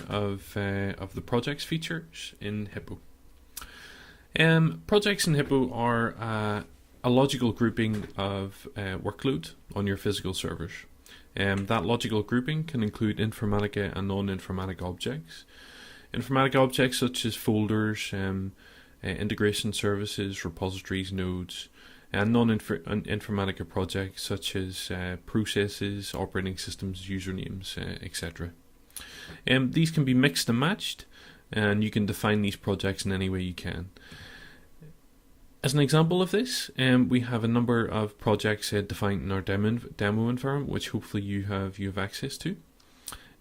of the projects features in HIPPO. Projects in HIPPO are a logical grouping of workload on your physical servers. That logical grouping can include Informatica and non-Informatica objects. Informatica objects such as folders, integration services, repositories, nodes, and non-Informatica projects such as processes, operating systems, usernames, etc. These can be mixed and matched, and you can define these projects in any way you can. As an example of this, we have a number of projects defined in our demo environment, which hopefully you have access to.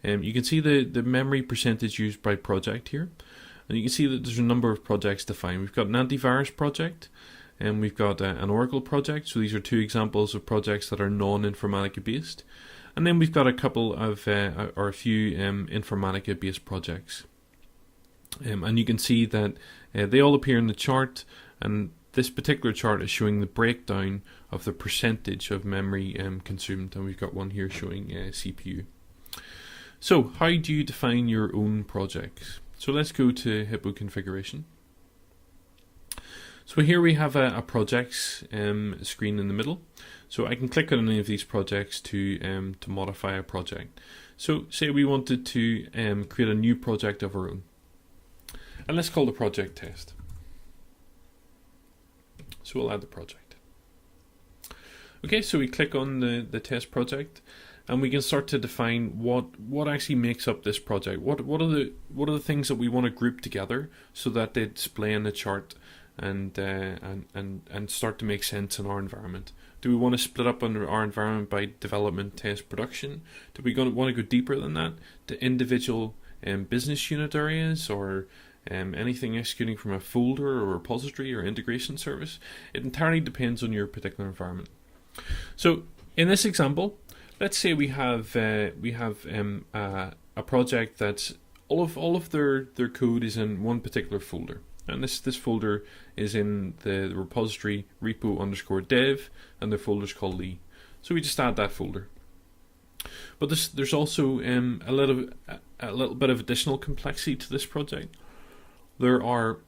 You can see the memory percentage used by project here, and you can see that there's a number of projects defined. We've got an antivirus project, and we've got an Oracle project. So these are two examples of projects that are non-Informatica based. And then we've got a couple of or a few Informatica based projects. And you can see that they all appear in the chart, and this particular chart is showing the breakdown of the percentage of memory consumed, and we've got one here showing CPU. So how do you define your own projects? So let's go to HIPPO configuration. So here we have a projects screen in the middle. So I can click on any of these projects to modify a project. So say we wanted to create a new project of our own. And let's call the project test. So we'll add the project. Okay, so we click on the test project, and we can start to define what actually makes up this project. What are the things that we want to group together so that they display in the chart and start to make sense in our environment. Do we want to split up our environment by development, test, production? Do we want to go deeper than that to individual business unit areas, or anything executing from a folder or repository or integration service? It entirely depends on your particular environment. So in this example, let's say we have a project that's all of their code is in one particular folder, and this folder is in the repository repo_dev, and the folder is called Lee. So we just add that folder. But there's also a little bit of additional complexity to this project. There are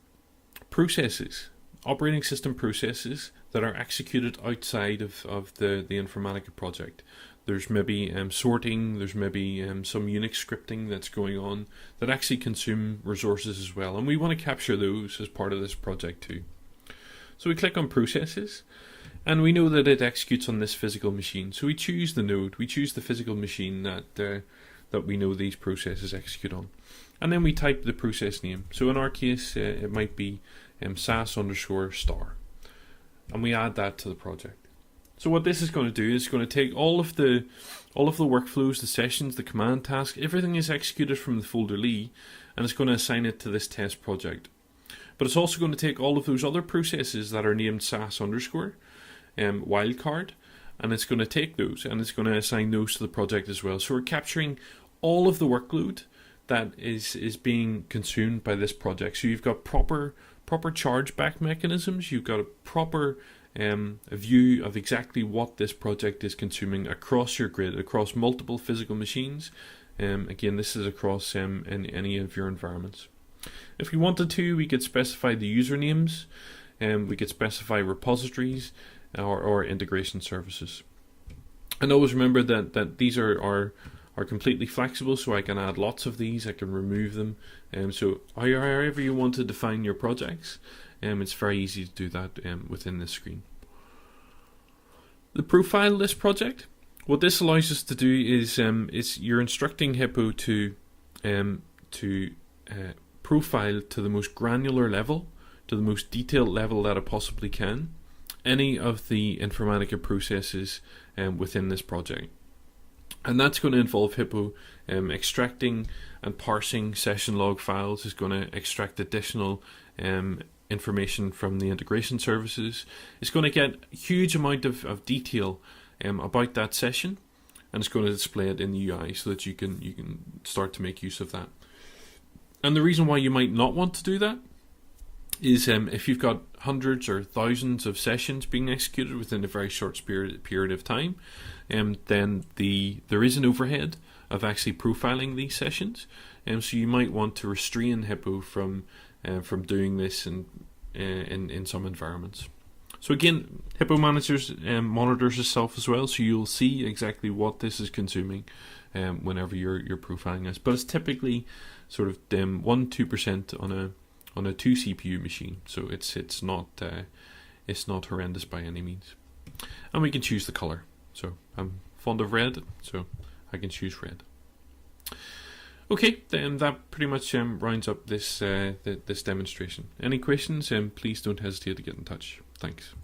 processes, operating system processes, that are executed outside of the Informatica project. There's maybe sorting, there's maybe some Unix scripting that's going on that actually consume resources as well, and we want to capture those as part of this project too. So we click on processes, and we know that it executes on this physical machine. So we choose the node, we choose the physical machine that we know these processes execute on. And then we type the process name. So in our case, it might be SAS_star. And we add that to the project. So what this is going to do is going to take all of the workflows, the sessions, the command task, everything is executed from the folder Lee, and it's going to assign it to this test project. But it's also going to take all of those other processes that are named SAS_ wildcard, and it's going to take those and it's going to assign those to the project as well. So we're capturing all of the workload that is being consumed by this project. So you've got proper chargeback mechanisms, you've got a proper view of exactly what this project is consuming across your grid, across multiple physical machines. Again, this is across in any of your environments. If we wanted to, we could specify the usernames, we could specify repositories or integration services. And always remember that these are completely flexible, so I can add lots of these, I can remove them. So however you want to define your projects, it's very easy to do that within this screen. The profile list project, what this allows us to do is you're instructing HIPPO to profile to the most granular level, to the most detailed level that it possibly can, any of the Informatica processes within this project. And that's going to involve HIPPO extracting and parsing session log files. Is going to extract additional information from the integration services. It's going to get a huge amount of detail about that session, and it's going to display it in the UI so that you can start to make use of that. And the reason why you might not want to do that is if you've got hundreds or thousands of sessions being executed within a very short period of time, then there is an overhead of actually profiling these sessions. So you might want to restrain HIPPO from doing this in some environments. So again, HIPPO monitors itself as well, so you'll see exactly what this is consuming whenever you're profiling this. But it's typically sort of 1-2% on a 2 CPU machine, so it's not horrendous by any means. And we can choose the color. So I'm fond of red, so I can choose red. Okay, then that pretty much rounds up this this demonstration. Any questions? Please don't hesitate to get in touch. Thanks.